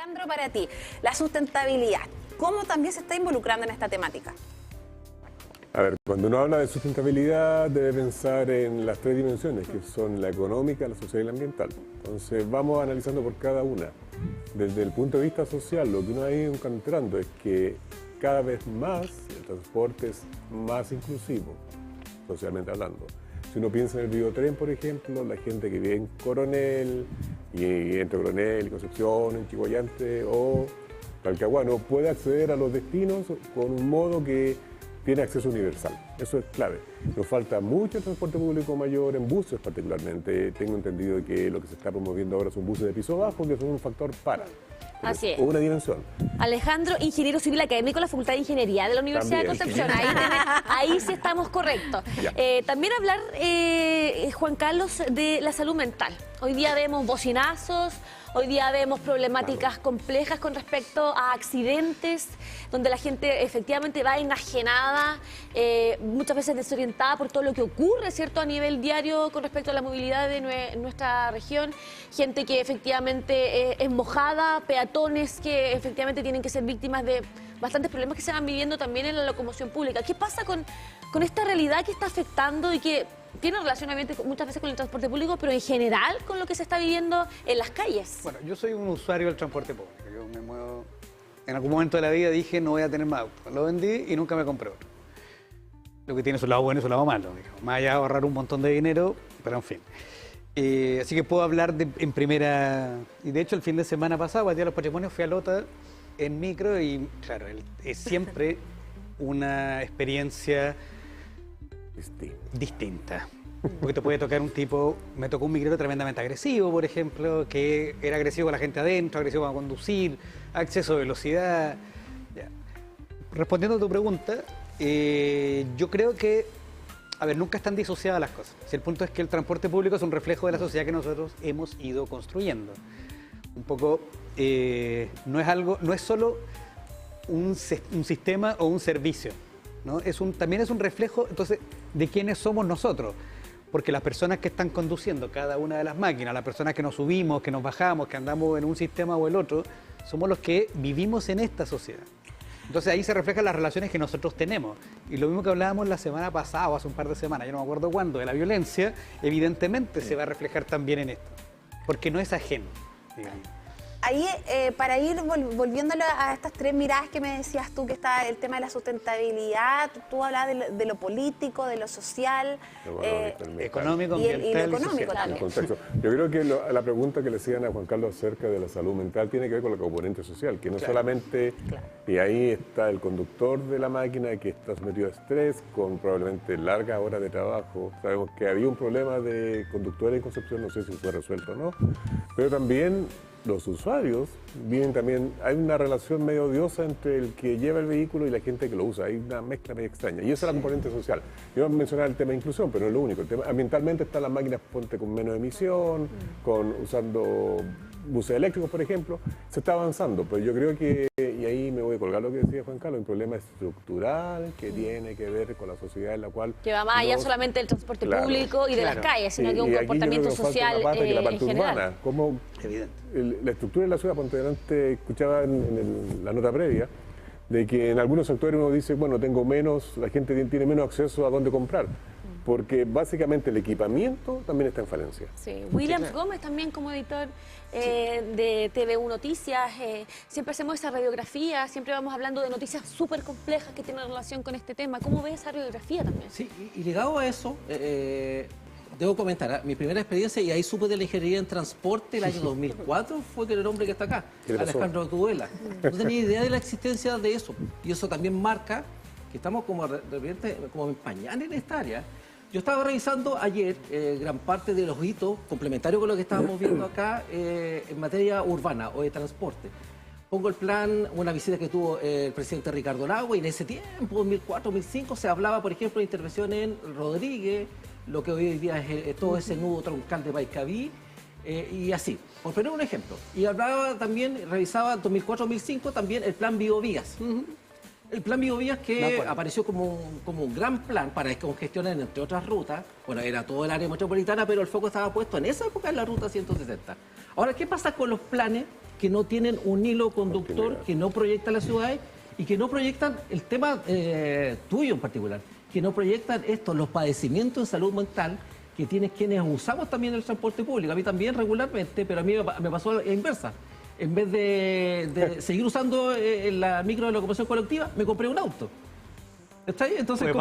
Alejandro, para ti, la sustentabilidad, ¿cómo también se está involucrando en esta temática? A ver, cuando uno habla de sustentabilidad debe pensar en las tres dimensiones, que son la económica, la social y la ambiental. Entonces vamos analizando por cada una. Desde el punto de vista social, lo que uno ha ido encontrando es que cada vez más el transporte es más inclusivo, socialmente hablando. Si uno piensa en el biotren, por ejemplo, la gente que vive en Coronel, y entre Coronel y Concepción, en Chihuayante o Talcahuano, puede acceder a los destinos con un modo que tiene acceso universal. Eso es clave. Nos falta mucho transporte público mayor, en buses particularmente. Tengo entendido que lo que se está promoviendo ahora son buses de piso bajo, que son un factor para. Así es. Una dimensión. Alejandro, ingeniero civil académico de la Facultad de Ingeniería de la Universidad También. de Concepción. Ahí sí estamos correctos. También hablar, Juan Carlos, de la salud mental. Hoy día vemos bocinazos, hoy día vemos problemáticas complejas con respecto a accidentes, donde la gente efectivamente va enajenada, muchas veces desorientada por todo lo que ocurre, ¿cierto?, a nivel diario con respecto a la movilidad de nuestra región. Gente que efectivamente es mojada, peatones que efectivamente tienen que ser víctimas de bastantes problemas que se van viviendo también en la locomoción pública. ¿Qué pasa con esta realidad que está afectando y que tiene relación muchas veces con el transporte público, pero en general con lo que se está viviendo en las calles? Bueno, yo soy un usuario del transporte público. Yo me muevo... En algún momento de la vida dije no voy a tener más auto. Lo vendí y nunca me compré otro. Lo que tiene su lado bueno y su lado malo, digamos. Más allá de ahorrar un montón de dinero, pero en fin. Así que puedo hablar en primera... Y de hecho el fin de semana pasado, al Día de los Patrimonios, fui a Lota en micro y claro, es siempre una experiencia distinta. Porque te puede tocar un tipo, me tocó un micrero tremendamente agresivo, por ejemplo, que era agresivo con la gente adentro, agresivo para conducir, exceso de velocidad. Ya. Respondiendo a tu pregunta, yo creo que, a ver, nunca están disociadas las cosas. Si el punto es que el transporte público es un reflejo de la sociedad que nosotros hemos ido construyendo. Un poco, no es solo un sistema o un servicio, ¿no? También es un reflejo, entonces, de quiénes somos nosotros. Porque las personas que están conduciendo cada una de las máquinas, las personas que nos subimos, que nos bajamos, que andamos en un sistema o el otro, somos los que vivimos en esta sociedad. Entonces ahí se reflejan las relaciones que nosotros tenemos. Y lo mismo que hablábamos la semana pasada o hace un par de semanas, yo no me acuerdo cuándo, de la violencia, evidentemente se va a reflejar también en esto. Porque no es ajeno, digamos. Ahí, para ir volviéndolo a estas tres miradas que me decías tú, que está el tema de la sustentabilidad, tú hablabas de lo político, de lo social, económico, y ambiental, lo económico también. Yo creo que la pregunta que le hacían a Juan Carlos acerca de la salud mental tiene que ver con la componente social, que no solamente, y ahí está el conductor de la máquina que está sometido a estrés, con probablemente largas horas de trabajo. Sabemos que había un problema de conductores en Concepción, no sé si fue resuelto o no, pero también los usuarios vienen también, hay una relación medio odiosa entre el que lleva el vehículo y la gente que lo usa, hay una mezcla medio extraña, y esa es la componente social. Yo mencionaba el tema de inclusión, pero no es lo único. Ambientalmente están las máquinas, ponte, con menos emisión, usando buses eléctricos, por ejemplo, se está avanzando, pero yo creo que, y ahí me voy a colgar lo que decía Juan Carlos, un problema estructural que tiene que ver con la sociedad en la cual... Que va más allá solamente del transporte público y de las calles, sino que un comportamiento social en general. Como la estructura de la ciudad, ponte delante, escuchaba en la nota previa, de que en algunos sectores uno dice, bueno, la gente tiene menos acceso a dónde comprar. Porque básicamente el equipamiento también está en falencia. Sí, Williams Gómez también como editor de TVU Noticias, siempre hacemos esa radiografía, siempre vamos hablando de noticias súper complejas que tienen relación con este tema. ¿Cómo ves esa radiografía también? Sí, y ligado a eso, debo comentar, mi primera experiencia, y ahí supe de la ingeniería en transporte, el año 2004, fue que el hombre que está acá, Alejandro Tuduela. No tenía idea de la existencia de eso, y eso también marca que estamos como de repente como en pañales en esta área. Yo estaba revisando ayer gran parte de los hitos complementarios con lo que estábamos viendo acá en materia urbana o de transporte. Pongo el plan, una visita que tuvo el presidente Ricardo Lagos, y en ese tiempo, 2004-2005, se hablaba, por ejemplo, de intervención en Rodríguez, lo que hoy día es todo ese nudo troncal de Baicaví, y así, por poner un ejemplo. Y hablaba también, revisaba 2004-2005 también el plan Biovías. El plan Biovías que apareció como un gran plan para descongestionar, entre otras rutas. Bueno, era todo el área metropolitana, pero el foco estaba puesto en esa época en la ruta 160. Ahora, ¿qué pasa con los planes que no tienen un hilo conductor, Continuidad. que no proyectan las ciudades y que no proyectan el tema tuyo en particular, que no proyectan los padecimientos en salud mental que tienen quienes usamos también el transporte público. A mí también regularmente, pero a mí me pasó la inversa. En vez de seguir usando la micro de locomoción colectiva, me compré un auto. ¿Está ahí? Entonces, es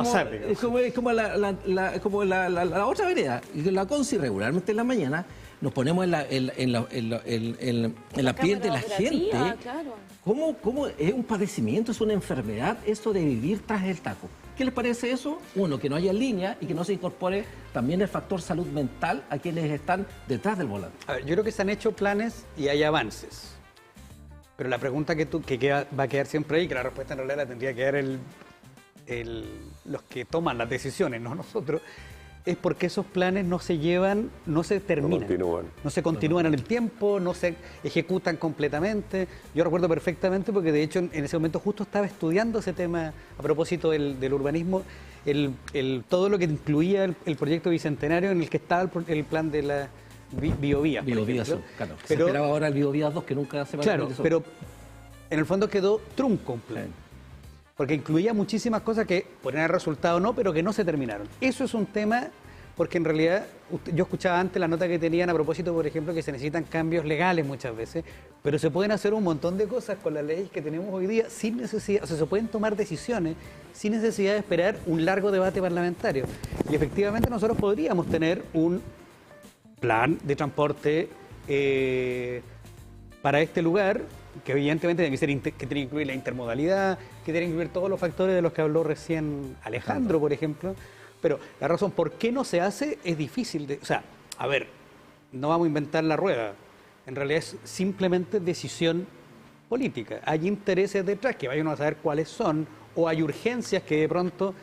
como la otra vereda. La Conci regularmente en la mañana nos ponemos en la piel de la gente. Claro. ¿Cómo es un padecimiento, es una enfermedad esto de vivir tras el taco? ¿Qué les parece eso? Uno, que no haya línea y que no se incorpore también el factor salud mental a quienes están detrás del volante. A ver, yo creo que se han hecho planes y hay avances. Pero la pregunta va a quedar siempre ahí, que la respuesta en realidad la tendría que dar los que toman las decisiones, no nosotros, es porque esos planes no se llevan, no se terminan. No se continúan en el tiempo, no se ejecutan completamente. Yo recuerdo perfectamente porque de hecho en ese momento justo estaba estudiando ese tema a propósito del urbanismo, todo lo que incluía el proyecto bicentenario en el que estaba el plan de la Biovía. Biovía, claro. Se esperaba ahora el Biovía 2 que nunca se va a Claro, pero en el fondo quedó trunco un plan. Sí. Porque incluía muchísimas cosas que podrían haber resultado o no, pero que no se terminaron. Eso es un tema, porque en realidad yo escuchaba antes la nota que tenían a propósito, por ejemplo, que se necesitan cambios legales muchas veces, pero se pueden hacer un montón de cosas con las leyes que tenemos hoy día sin necesidad, o sea, se pueden tomar decisiones sin necesidad de esperar un largo debate parlamentario. Y efectivamente nosotros podríamos tener un plan de transporte para este lugar, que evidentemente tiene que incluir la intermodalidad, que tiene que incluir todos los factores de los que habló recién Alejandro, por ejemplo. Pero la razón por qué no se hace es difícil. O sea, a ver, no vamos a inventar la rueda. En realidad es simplemente decisión política. Hay intereses detrás que vayan a saber cuáles son, o hay urgencias que de pronto,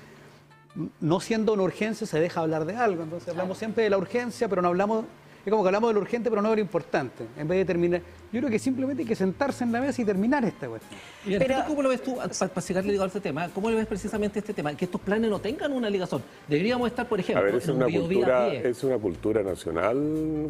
no siendo una urgencia, se deja hablar de algo. Entonces hablamos siempre de la urgencia, pero no hablamos... Es como que hablamos de lo urgente, pero no de lo importante. En vez de terminar... Yo creo que simplemente hay que sentarse en la mesa y terminar esta cuestión. Pero, ¿cómo lo ves tú, para seguirle ligado a este tema, cómo lo ves precisamente este tema? Que estos planes no tengan una ligazón. Deberíamos estar, por ejemplo, a ver, es una cultura nacional,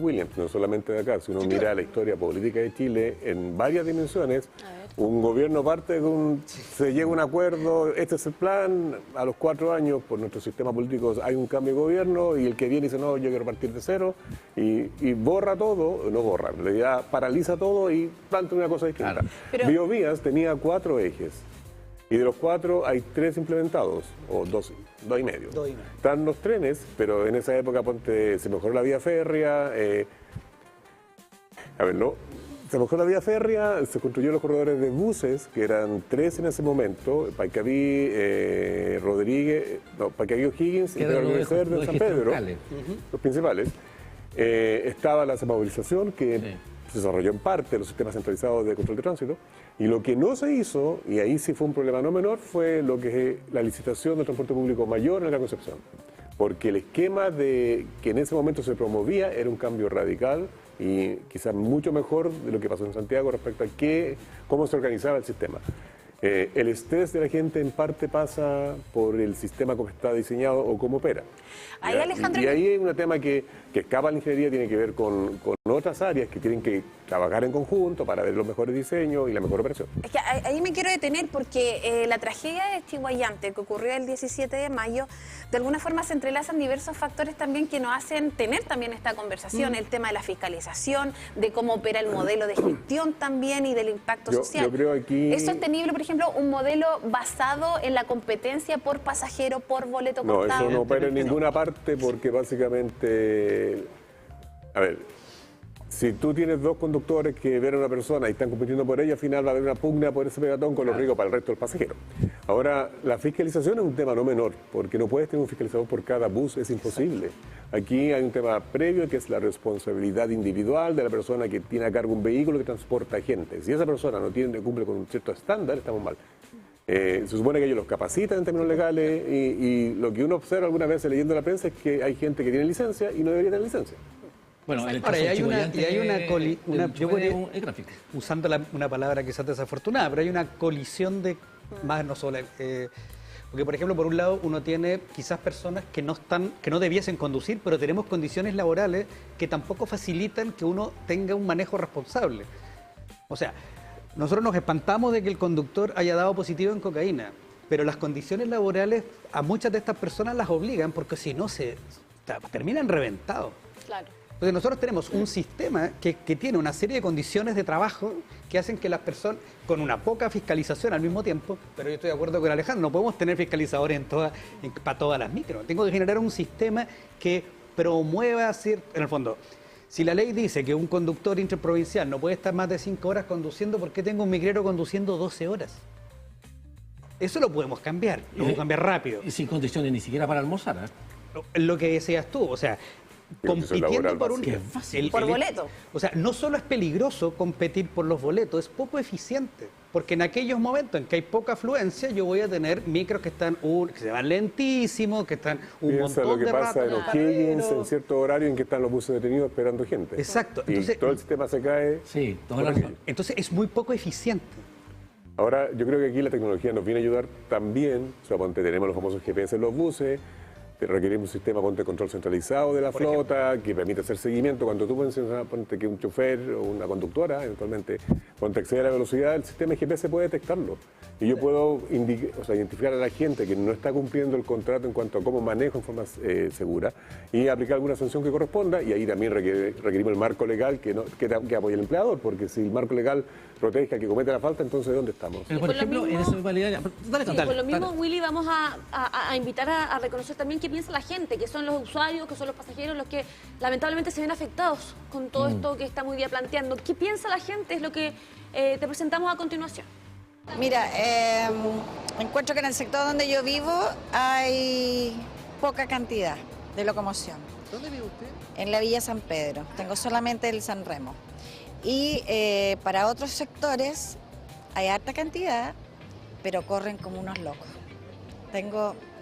William, no solamente de acá. Si uno mira la historia política de Chile en varias dimensiones, un gobierno parte de se llega a un acuerdo, este es el plan, a los 4 años, por nuestro sistema político hay un cambio de gobierno y el que viene dice, no, yo quiero partir de cero, y borra todo, no borra, en realidad paraliza todo y planta una cosa distinta. Claro. Pero... Biovías tenía 4 ejes. Y de los 4 hay 3 implementados, o 2 y medio. Están los trenes, pero en esa época se mejoró la vía férrea. Se mejoró la vía férrea, se construyeron los corredores de buses, que eran 3 en ese momento, Paicaví, Paicaví O'Higgins y la Universidad de San Pedro, los principales. Estaba la semáforización, que se desarrolló en parte los sistemas centralizados de control de tránsito, y lo que no se hizo, y ahí sí fue un problema no menor, fue la licitación del transporte público mayor en la Concepción, porque el esquema que en ese momento se promovía era un cambio radical y quizás mucho mejor de lo que pasó en Santiago respecto a cómo se organizaba el sistema. El estrés de la gente en parte pasa por el sistema como está diseñado o cómo opera. Ahí, Alejandro, y ahí hay un tema que escapa a la ingeniería, tiene que ver con otras áreas que tienen que trabajar en conjunto para ver los mejores diseños y la mejor operación. Es que ahí me quiero detener porque la tragedia de Chihuayante, que ocurrió el 17 de mayo, de alguna forma se entrelazan diversos factores también que nos hacen tener también esta conversación, el tema de la fiscalización, de cómo opera el modelo de gestión también y del impacto social. Yo creo aquí... ¿Es sostenible, por ejemplo, un modelo basado en la competencia por pasajero, por boleto cortado? No, eso no opera en ninguna parte porque básicamente... A ver, si tú tienes 2 conductores que ven a una persona y están compitiendo por ella, al final va a haber una pugna por ese peatón con los riesgos para el resto del pasajero. Ahora, la fiscalización es un tema no menor, porque no puedes tener un fiscalizador por cada bus, es imposible. Aquí hay un tema previo que es la responsabilidad individual de la persona que tiene a cargo un vehículo que transporta gente. Si esa persona no cumple con un cierto estándar, estamos mal. Se supone que ellos los capacitan en términos legales y lo que uno observa algunas veces leyendo la prensa es que hay gente que tiene licencia y no debería tener licencia. Bueno, ahora, usando una palabra quizás desafortunada, pero hay una colisión de más no solo. Porque, por ejemplo, por un lado, uno tiene quizás personas que no debiesen conducir, pero tenemos condiciones laborales que tampoco facilitan que uno tenga un manejo responsable. O sea, nosotros nos espantamos de que el conductor haya dado positivo en cocaína, pero las condiciones laborales a muchas de estas personas las obligan porque si no terminan reventados. Claro. Entonces nosotros tenemos un sistema que tiene una serie de condiciones de trabajo que hacen que las personas, con una poca fiscalización al mismo tiempo, pero yo estoy de acuerdo con Alejandro, no podemos tener fiscalizadores para todas las micros. Tengo que generar un sistema que promueva, en el fondo, si la ley dice que un conductor interprovincial no puede estar más de 5 horas conduciendo, ¿por qué tengo un micrero conduciendo 12 horas? Eso lo podemos cambiar, lo podemos cambiar rápido. Y sin condiciones ni siquiera para almorzar, ¿eh? Lo que decías tú, o sea, compitiendo por por boleto. O sea, no solo es peligroso competir por los boletos, es poco eficiente. Porque en aquellos momentos en que hay poca afluencia, yo voy a tener micros que se van lentísimos, que están un montón de rato. Piensa lo que pasa en O'Higgins en cierto horario en que están los buses detenidos esperando gente. Exacto. Entonces, y todo el sistema se cae. Sí, toda la razón. Entonces es muy poco eficiente. Ahora, yo creo que aquí la tecnología nos viene a ayudar también. O sea, tenemos los famosos GPS en los buses, requerimos un sistema de control centralizado de la flota, que permite hacer seguimiento. Cuando tú mencionas, ponte que un chofer o una conductora, eventualmente, cuando excede la velocidad, el sistema de GPS puede detectarlo. Y yo puedo identificar a la gente que no está cumpliendo el contrato en cuanto a cómo manejo en forma segura y aplicar alguna sanción que corresponda. Y ahí también requerimos el marco legal que apoye al empleador, porque si el marco legal protege al que comete la falta, entonces ¿dónde estamos? Pero, por ejemplo, en esa modalidad... Por lo mismo, Willy, vamos a invitar a reconocer también qué piensa la gente, que son los usuarios, que son los pasajeros, los que lamentablemente se ven afectados con todo esto que estamos hoy día planteando. ¿Qué piensa la gente? Es lo que te presentamos a continuación. Mira, encuentro que en el sector donde yo vivo hay poca cantidad de locomoción. ¿Dónde vive usted? En la Villa San Pedro. Tengo solamente el San Remo. Y para otros sectores hay harta cantidad, pero corren como unos locos.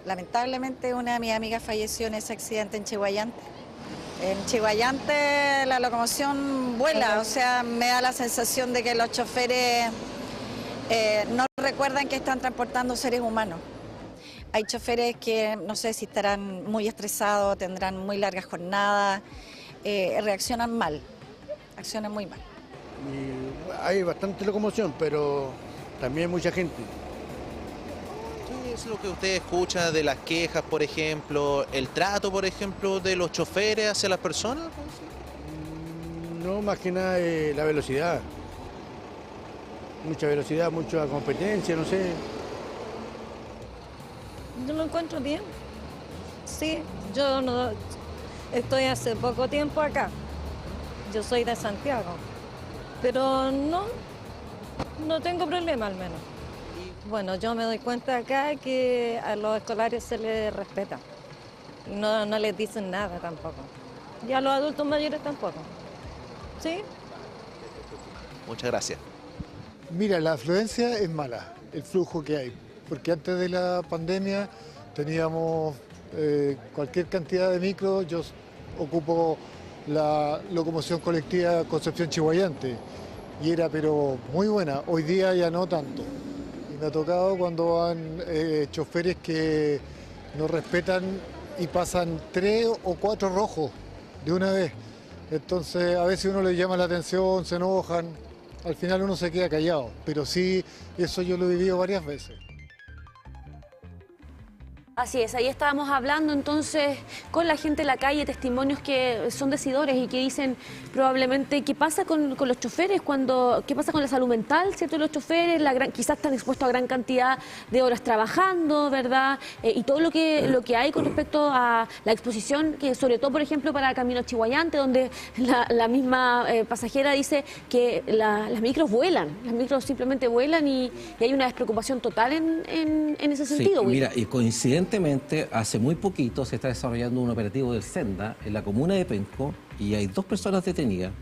Lamentablemente, una de mis amigas falleció en ese accidente en Chihuayante. En Chihuayante la locomoción vuela, o sea, me da la sensación de que los choferes no recuerdan que están transportando seres humanos. Hay choferes que no sé si estarán muy estresados, tendrán muy largas jornadas, reaccionan mal, accionan muy mal. Y hay bastante locomoción, pero también mucha gente. ¿Qué es lo que usted escucha de las quejas, por ejemplo, el trato, por ejemplo, de los choferes hacia las personas? No, más que nada la velocidad. Mucha velocidad, mucha competencia, no sé. Yo lo encuentro bien. Sí, yo no estoy hace poco tiempo acá. Yo soy de Santiago. Pero no tengo problema al menos. Bueno, yo me doy cuenta acá que a los escolares se les respeta. Y no les dicen nada tampoco. Y a los adultos mayores tampoco. ¿Sí? Muchas gracias. Mira, la afluencia es mala, el flujo que hay, porque antes de la pandemia teníamos cualquier cantidad de micros. Yo ocupo la locomoción colectiva Concepción-Chihuayante y era pero muy buena, hoy día ya no tanto. Y me ha tocado cuando van choferes que no respetan y pasan 3 o 4 rojos de una vez. Entonces a veces uno les llama la atención, se enojan. Al final uno se queda callado, pero sí, eso yo lo he vivido varias veces. Así es, ahí estábamos hablando entonces con la gente en la calle, testimonios que son decidores y que dicen probablemente qué pasa con los choferes, qué pasa con la salud mental, ¿cierto? Los choferes quizás están expuestos a gran cantidad de horas trabajando, ¿verdad? Y todo lo que hay con respecto a la exposición, que sobre todo, por ejemplo, para Camino a Chihuayante, donde la misma pasajera dice que las micros vuelan, las micros simplemente vuelan y hay una despreocupación total en ese sentido. Sí, mira, y coincidente. Hace muy poquito se está desarrollando un operativo del Senda en la comuna de Penco y hay 2 personas detenidas.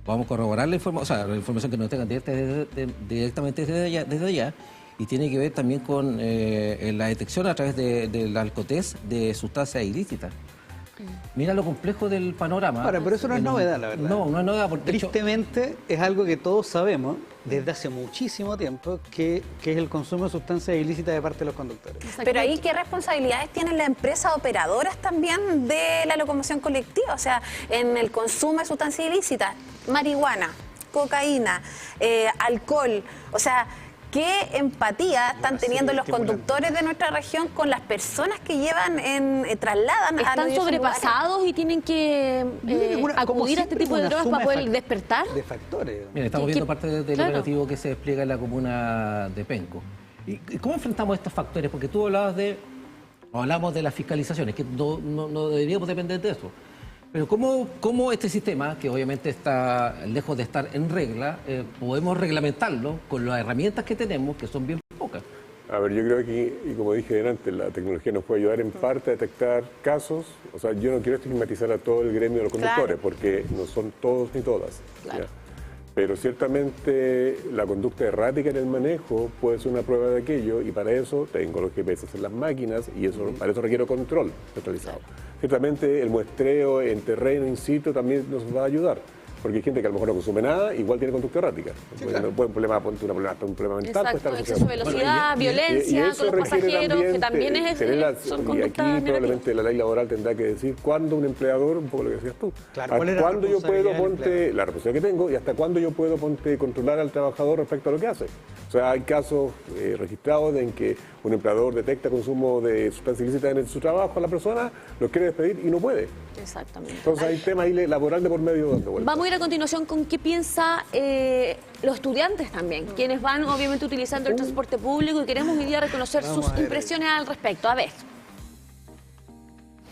Vamos a corroborar la información que nos tengan directamente desde allá y tiene que ver también con la detección a través del alcotés de sustancias ilícitas. Mira lo complejo del panorama. Ahora, pero eso no es novedad, la verdad. No es novedad. Porque tristemente es algo que todos sabemos desde hace muchísimo tiempo, que es el consumo de sustancias ilícitas de parte de los conductores. Pero ahí, ¿qué responsabilidades tienen las empresas operadoras también de la locomoción colectiva? O sea, en el consumo de sustancias ilícitas, marihuana, cocaína, alcohol, o sea... ¿Qué empatía están teniendo los conductores de nuestra región con las personas que llevan, trasladan ¿Están a los sobrepasados y tienen que acudir a este tipo de drogas para poder despertar? De factores. Mira, estamos viendo parte del operativo que se despliega en la comuna de Penco. ¿Y cómo enfrentamos estos factores? Porque tú hablamos de las fiscalizaciones, que no deberíamos depender de eso. Pero ¿cómo este sistema, que obviamente está lejos de estar en regla, podemos reglamentarlo con las herramientas que tenemos, que son bien pocas? A ver, yo creo que, y como dije antes, la tecnología nos puede ayudar en parte a detectar casos. O sea, yo no quiero estigmatizar a todo el gremio de los conductores, porque no son todos ni todas. Claro. ¿Ya? Pero ciertamente la conducta errática en el manejo puede ser una prueba de aquello, y para eso tengo los GPS en las máquinas, y para eso requiero control centralizado. Ciertamente el muestreo en terreno, in situ, también nos va a ayudar, porque hay gente que a lo mejor no consume nada, igual tiene conducta errática. Sí, claro. Puede un problema mental. Exacto, exceso de velocidad, violencia con los pasajeros, que también son conductas. Y aquí probablemente la ley laboral tendrá que decir cuándo un empleador, un poco lo que decías tú, claro, hasta cuándo yo puedo la responsabilidad que tengo, y hasta cuándo yo puedo controlar al trabajador respecto a lo que hace. O sea, hay casos registrados en que un empleador detecta consumo de sustancias ilícitas en su trabajo a la persona, lo quiere despedir y no puede. Exactamente. Entonces hay temas ahí laboral de por medio dando vueltas. Vamos a ir a continuación con qué piensa los estudiantes también, quienes van obviamente utilizando el transporte público, y queremos hoy día reconocer sus impresiones al respecto. A ver.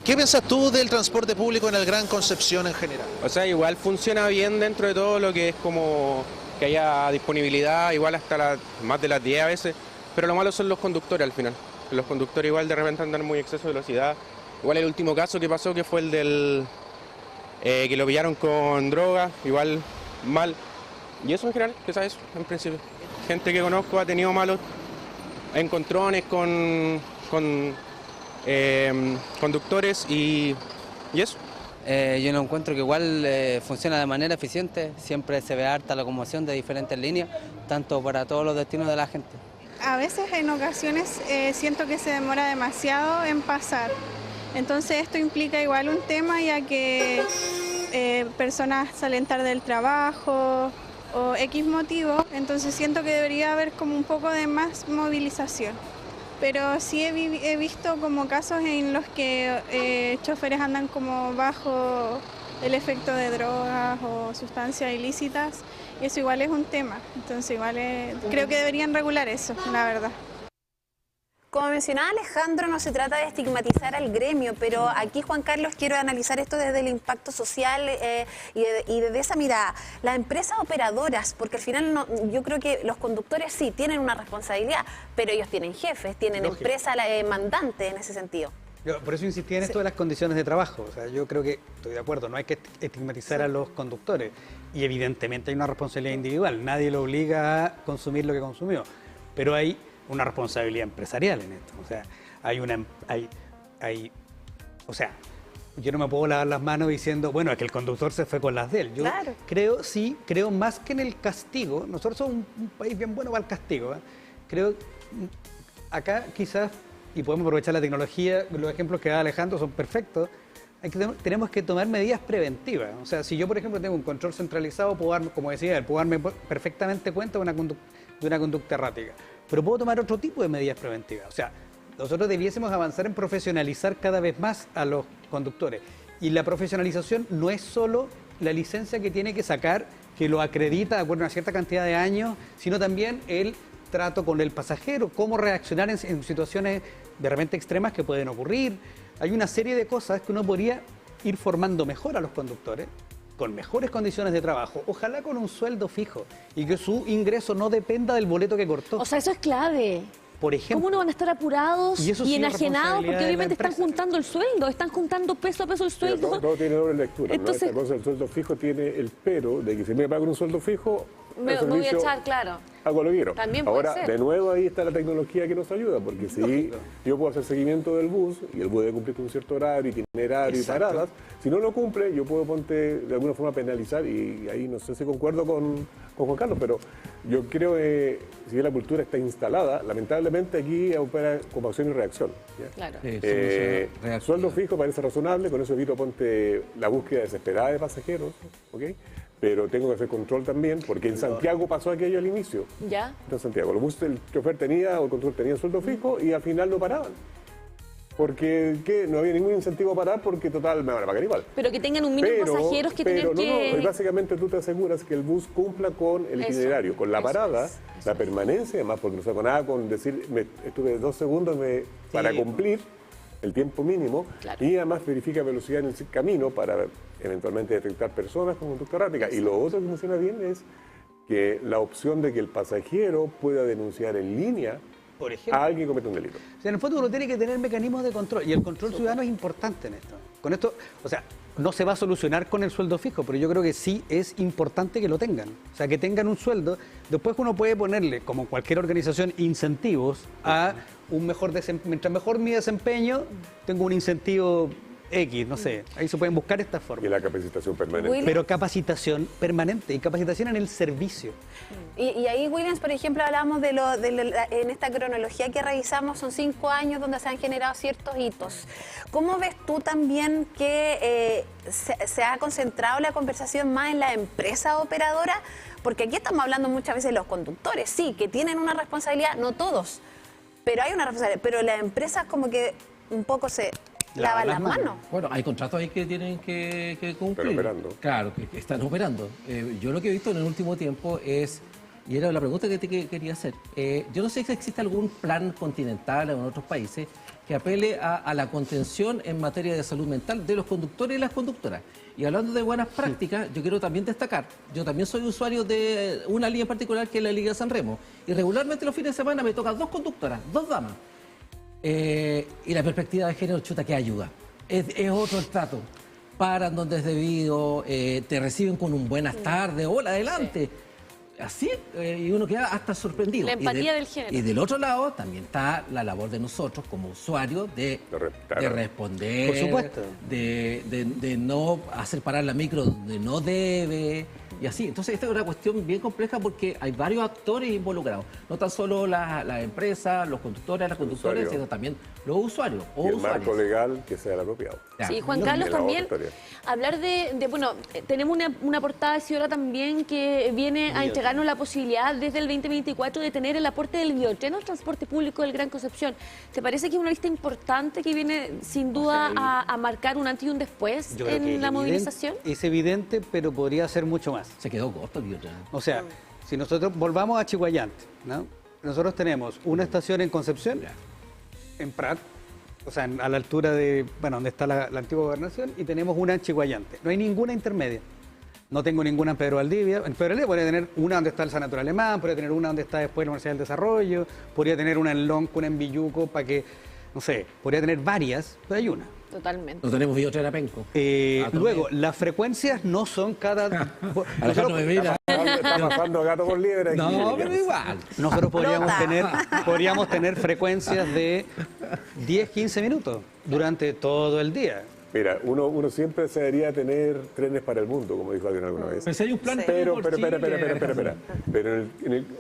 ¿Qué piensas tú del transporte público en el Gran Concepción en general? O sea, igual funciona bien dentro de todo lo que es como que haya disponibilidad, igual hasta más de las 10 a veces, pero lo malo son los conductores al final. Los conductores igual de repente andan muy exceso de velocidad. Igual el último caso que pasó, que fue el del que lo pillaron con droga, igual mal. Y eso en general, ¿qué sabes? En principio. Gente que conozco ha tenido malos encontrones con conductores y eso. Yo no encuentro que igual funciona de manera eficiente, siempre se ve harta locomoción de diferentes líneas, tanto para todos los destinos de la gente. A veces, en ocasiones, siento que se demora demasiado en pasar, entonces esto implica igual un tema, ya que personas salen tarde del trabajo o X motivo, entonces siento que debería haber como un poco de más movilización. Pero sí he visto como casos en los que choferes andan como bajo el efecto de drogas o sustancias ilícitas, y eso igual es un tema. Entonces igual creo que deberían regular eso, la verdad. Como mencionaba Alejandro, no se trata de estigmatizar al gremio, pero aquí, Juan Carlos, quiero analizar esto desde el impacto social y desde esa mirada. Las empresas operadoras, porque al final yo creo que los conductores sí tienen una responsabilidad, pero ellos tienen jefes, tienen empresa mandante en ese sentido. Yo por eso insistía en esto de las condiciones de trabajo. O sea, yo creo que estoy de acuerdo, no hay que estigmatizar a los conductores. Y evidentemente hay una responsabilidad individual, nadie lo obliga a consumir lo que consumió. Pero hay una responsabilidad empresarial en esto. O sea, o sea, yo no me puedo lavar las manos diciendo, bueno, es que el conductor se fue con las de él. Yo creo más que en el castigo. Nosotros somos un país bien bueno para el castigo. Creo acá quizás, y podemos aprovechar la tecnología, los ejemplos que da Alejandro son perfectos. Tenemos que tomar medidas preventivas. O sea, si yo, por ejemplo, tengo un control centralizado, como decía él, puedo darme perfectamente cuenta de una conducta errática. Pero puedo tomar otro tipo de medidas preventivas. O sea, nosotros debiésemos avanzar en profesionalizar cada vez más a los conductores. Y la profesionalización no es solo la licencia que tiene que sacar, que lo acredita de acuerdo a una cierta cantidad de años, sino también el trato con el pasajero, cómo reaccionar en situaciones de repente extremas que pueden ocurrir. Hay una serie de cosas que uno podría ir formando mejor a los conductores, con mejores condiciones de trabajo, ojalá con un sueldo fijo y que su ingreso no dependa del boleto que cortó. O sea, eso es clave. Por ejemplo, ¿cómo no van a estar apurados y enajenados? Porque obviamente están juntando el sueldo, están juntando peso a peso el sueldo. Todo tiene doble lectura. Entonces, ¿no? Esta cosa del sueldo fijo tiene el pero de que si me pagan un sueldo fijo, me voy a echar, claro. Hago lo que quiero. También ahora, puede ser. de nuevo ahí está la tecnología que nos ayuda, porque si yo puedo hacer seguimiento del bus y el bus debe cumplir con un cierto horario, itinerario y paradas, si no lo cumple, yo puedo de alguna forma penalizar, y ahí no sé si concuerdo con Juan Carlos, pero yo creo que si bien la cultura está instalada, lamentablemente aquí opera como acción y reacción. ¿Ya? Claro. Sueldo fijo parece razonable, con eso evito la búsqueda desesperada de pasajeros, ¿ok? pero tengo que hacer control también, porque en Santiago pasó aquello al inicio. ¿Ya? En Santiago, los buses, el chofer tenía, o el conductor tenía sueldo fijo y al final no paraban. Porque no había ningún incentivo a parar porque total me van a pagar igual. Pero que tengan un mínimo de pasajeros que tienen que... No, básicamente tú te aseguras que el bus cumpla con el itinerario, con la parada, la permanencia, además, porque no se hace nada con decir, estuve 2 segundos para cumplir el tiempo mínimo, y además verifica velocidad en el camino para eventualmente detectar personas con conducta rápida. Y lo otro que funciona bien es que la opción de que el pasajero pueda denunciar en línea por ejemplo, a alguien que comete un delito. O sea, en el fondo uno tiene que tener mecanismos de control, y el control ciudadano es importante en esto. Con esto, o sea, no se va a solucionar con el sueldo fijo, pero yo creo que sí es importante que lo tengan. O sea, que tengan un sueldo. Después uno puede ponerle, como cualquier organización, incentivos a un mejor desempeño. Mientras mejor mi desempeño, tengo un incentivo X, no sé. Ahí se pueden buscar estas formas. Y la capacitación permanente. Pero capacitación permanente y capacitación en el servicio. Y ahí, Williams, por ejemplo, hablamos en esta cronología que revisamos, son 5 años donde se han generado ciertos hitos. ¿Cómo ves tú también que se ha concentrado la conversación más en la empresa operadora? Porque aquí estamos hablando muchas veces de los conductores, sí, que tienen una responsabilidad, no todos, pero hay una responsabilidad. Pero las empresas como que un poco se lavan las manos. Bueno, hay contratos ahí que tienen que cumplir. Pero operando. Claro, que están operando. Yo lo que he visto en el último tiempo es, y era la pregunta que te quería hacer, yo no sé si existe algún plan continental en otros países que apele a la contención en materia de salud mental de los conductores y las conductoras. Y hablando de buenas prácticas, yo quiero también destacar, yo también soy usuario de una línea en particular que es la Liga San Remo, y regularmente los fines de semana me tocan 2 conductoras, 2 damas. Y la perspectiva de género, chuta, que ayuda. Es otro el trato. Paran donde es debido, te reciben con un buenas tardes, hola, adelante. Sí. Así, y uno queda hasta sorprendido. La empatía del género. Y del otro lado también está la labor de nosotros como usuarios de responder, por supuesto, de no hacer parar la micro donde no debe, y así. Entonces esta es una cuestión bien compleja porque hay varios actores involucrados, no tan solo las empresas, los conductores, las conductoras, sino también los usuarios. Y el marco legal que sea el apropiado. Sí, Juan Carlos, también hablar bueno, tenemos una portada de Ciudad también que viene a entregarnos la posibilidad desde el 2024 de tener el aporte del biotren al transporte público del Gran Concepción. ¿Te parece que es una lista importante que viene sin duda a marcar un antes y un después en la movilización? Es evidente, pero podría ser mucho más. Se quedó corto el biotren. O sea, si nosotros volvamos a Chihuayante, ¿no? Nosotros tenemos una estación en Concepción, en Prat, o sea, a la altura de, bueno, donde está la antigua gobernación, y tenemos una en Chihuayante. No hay ninguna intermedia. No tengo ninguna en Pedro Valdivia. En Pedro Valdivia podría tener una donde está el Sanatorio Alemán, podría tener una donde está después la Universidad del Desarrollo, podría tener una en Lonco, una en Villuco, para que, no sé, podría tener varias, pero hay una. Totalmente. No tenemos biotren a Penco. Luego, las frecuencias no son cada... Alejandro me mira. Está pasando gato por liebre. No, pero igual. Nosotros podríamos tener frecuencias de 10, 15 minutos durante todo el día. Mira, uno siempre se debería tener trenes para el mundo, como dijo alguien alguna vez. Pues hay un plan. Pero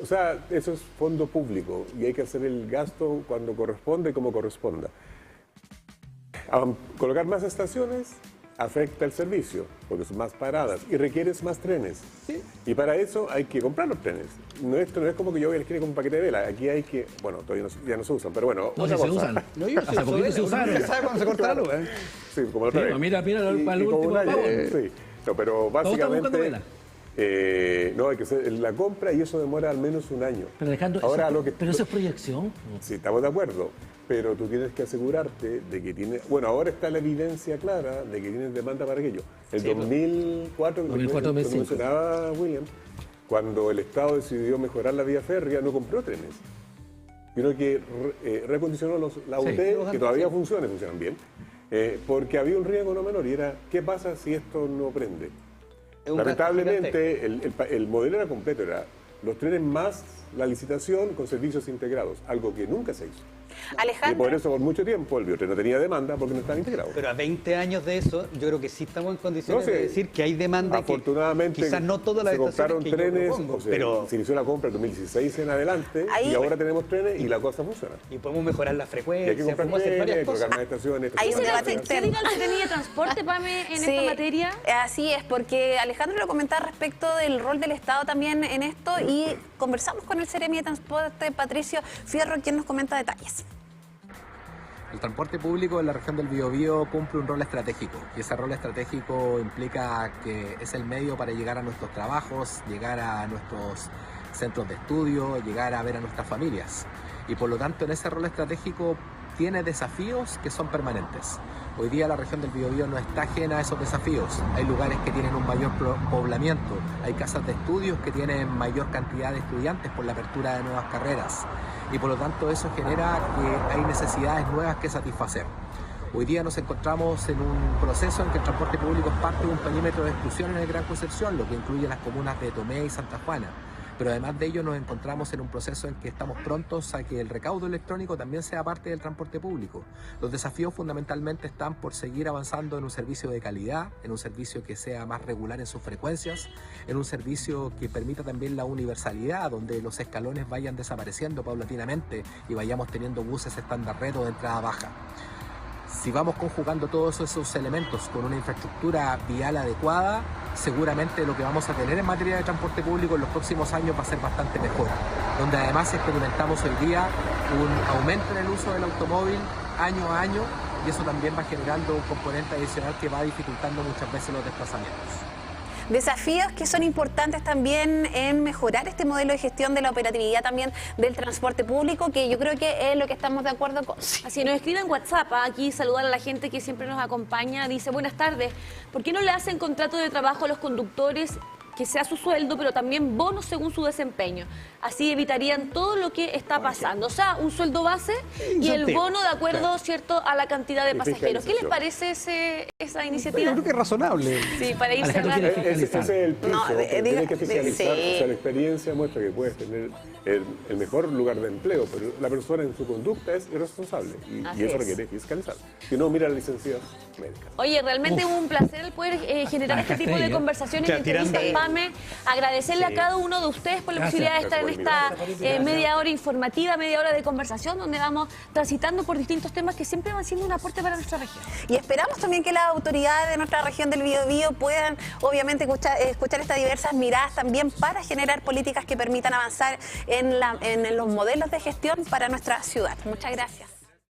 o sea, eso es fondo público y hay que hacer el gasto cuando corresponde y como corresponda. Colocar más estaciones afecta el servicio, porque son más paradas y requieres más trenes. ¿Sí? Y para eso hay que comprar los trenes. Esto no es como que yo voy a elegir con un paquete de vela. Aquí hay que, bueno, todavía ya no se usan, pero bueno, no, si se usan. No, yo hasta poquito se usaron. ¿Sabe cuándo se corta la luz? Sí, como otra vez. Mira al último. Sí. No, pero básicamente no, hay que hacer la compra y eso demora al menos un año. Pero Alejandro, pero eso es proyección. Sí, estamos de acuerdo. Pero tú tienes que asegurarte de que tienes... Bueno, ahora está la evidencia clara de que tienes demanda para aquello. El 2004, cuando mencionaba William, cuando el Estado decidió mejorar la vía férrea, no compró trenes. Sino que recondicionó la UT, que todavía funcionan bien, porque había un riesgo no menor y era, ¿qué pasa si esto no prende? Lamentablemente, el modelo era completo, era los trenes más la licitación con servicios integrados, algo que nunca se hizo. Alejandro. Y por eso por mucho tiempo el biotren no tenía demanda porque no estaba integrado. Pero a 20 años de eso, yo creo que sí estamos en condiciones de decir que hay demanda. Afortunadamente, quizás no todas las se compraron estaciones que trenes, yo propongo, o sea, pero se inició la compra en 2016 en adelante y ahora tenemos trenes y la cosa funciona. Y podemos mejorar la frecuencia, Y hay que comprar podemos hacer varias trenes, cosas. colocar más estaciones. Ahí se ¿Se diga el Ceremi de Transporte, Pame, en esta materia? Así es, porque Alejandro lo comentaba respecto del rol del Estado también en esto y conversamos con el Ceremi de Transporte, Patricio Fierro, quien nos comenta detalles. El transporte público en la región del Biobío cumple un rol estratégico y ese rol estratégico implica que es el medio para llegar a nuestros trabajos, llegar a nuestros centros de estudio, llegar a ver a nuestras familias. Y por lo tanto en ese rol estratégico tiene desafíos que son permanentes. Hoy día la región del Biobío no está ajena a esos desafíos. Hay lugares que tienen un mayor poblamiento, hay casas de estudios que tienen mayor cantidad de estudiantes por la apertura de nuevas carreras y por lo tanto eso genera que hay necesidades nuevas que satisfacer. Hoy día nos encontramos en un proceso en que el transporte público es parte de un perímetro de exclusión en el Gran Concepción, lo que incluye las comunas de Tomé y Santa Juana. Pero además de ello nos encontramos en un proceso en que estamos prontos a que el recaudo electrónico también sea parte del transporte público. Los desafíos fundamentalmente están por seguir avanzando en un servicio de calidad, en un servicio que sea más regular en sus frecuencias, en un servicio que permita también la universalidad, donde los escalones vayan desapareciendo paulatinamente y vayamos teniendo buses estándar red o de entrada baja. Si vamos conjugando todos esos elementos con una infraestructura vial adecuada, seguramente lo que vamos a tener en materia de transporte público en los próximos años va a ser bastante mejor, donde además experimentamos hoy día un aumento en el uso del automóvil año a año y eso también va generando un componente adicional que va dificultando muchas veces los desplazamientos. Desafíos que son importantes también en mejorar este modelo de gestión de la operatividad también del transporte público, que yo creo que es lo que estamos de acuerdo con. Así nos escriben en WhatsApp, aquí saludar a la gente que siempre nos acompaña, dice, buenas tardes, ¿por qué no le hacen contrato de trabajo a los conductores que sea su sueldo, pero también bonos según su desempeño? Así evitarían todo lo que está pasando. O sea, un sueldo base y el bono de acuerdo, ¿cierto?, a la cantidad de pasajeros. ¿Qué les parece esa iniciativa? Yo creo que es razonable. Sí, para ir cerrando. Ese es el piso, tienes que fiscalizar. Sí. O sea, la experiencia muestra que puedes tener el mejor lugar de empleo, pero la persona en su conducta es irresponsable y eso requiere fiscalizar. Si no, mira la licencia médica. Oye, realmente un placer el poder generar este tipo de conversaciones y entrevistas, Pame. Agradecerle a cada uno de ustedes por la posibilidad de estar en esta media hora informativa, media hora de conversación, donde vamos transitando por distintos temas que siempre van siendo un aporte para nuestra región. Y esperamos también que las autoridades de nuestra región del Biobío puedan, obviamente, escuchar estas diversas miradas también para generar políticas que permitan avanzar en los modelos de gestión para nuestra ciudad. Muchas gracias.